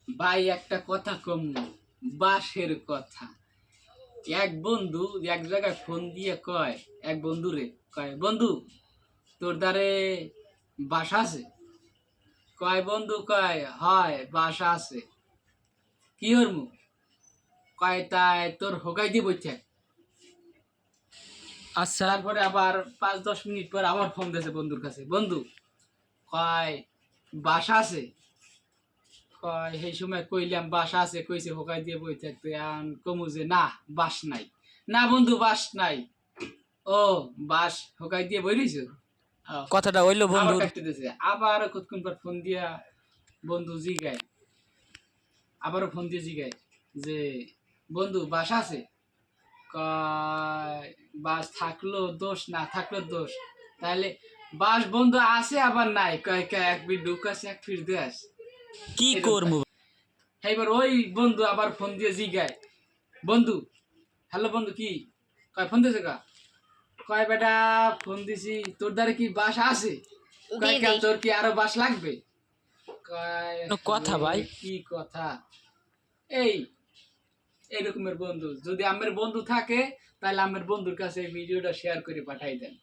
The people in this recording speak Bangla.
ভাই একটা কথা কম, বাসের কথা। এক বন্ধু এক জায়গায় ফোন দিয়ে কয়, এক বন্ধুরে কয়, বন্ধু তোর দ্বারে বাসা আছে? কয় বন্ধু, কয় হয় বাসা আছে। কি হরমু? কয় তাই তোর হোগাই দিয়ে বইছে। আচ্ছা, তারপরে আবার 5-10 মিনিট পর আবার ফোন দিয়েছে বন্ধুর কাছে, বন্ধু কয় বাসা আছে? কয় সেই সময় কইলাম বাসা আছে, কইছে হোকাই দিয়ে বই থাকতে। এখন কমু যে না, বাস নাই। না বন্ধু, বাস নাই। ও, বাস হোকাই দিয়ে বই রইছো? কথাটা হইলো আবার বন্ধুর। কাটতে দিয়েছে। আবার কতক্ষণ পর ফোন দিয়া বন্ধু জিগায়, আবারও ফোন দিয়ে জিগায় যে বন্ধু বাসা আছে? কয় বাস থাকলো দোষ, না থাকলো দোষ। তাহলে বাস বন্ধু আছে আবার নাই, কয় কয় এক ফিট ঢুক আছে, এক ফিট দিয়ে আস। কি এরকম করবো? কয়। এইবার ওই বন্ধু আবার ফোন দিয়ে জিগায়, বন্ধু হ্যালো বন্ধু, কি কয় ফোন দিয়েছে? কয় বেটা ফোন দিছি, তোর দ্বারা কি বাস আছে? কয় কেন, তোর কি আরো বাস লাগবে? কয় কথা রে, ভাই। কি কথা। এই এরকমের বন্ধু যদি আমার বন্ধু থাকে, তাহলে আমার বন্ধুর কাছে এই ভিডিওটা শেয়ার করে পাঠাই দেন।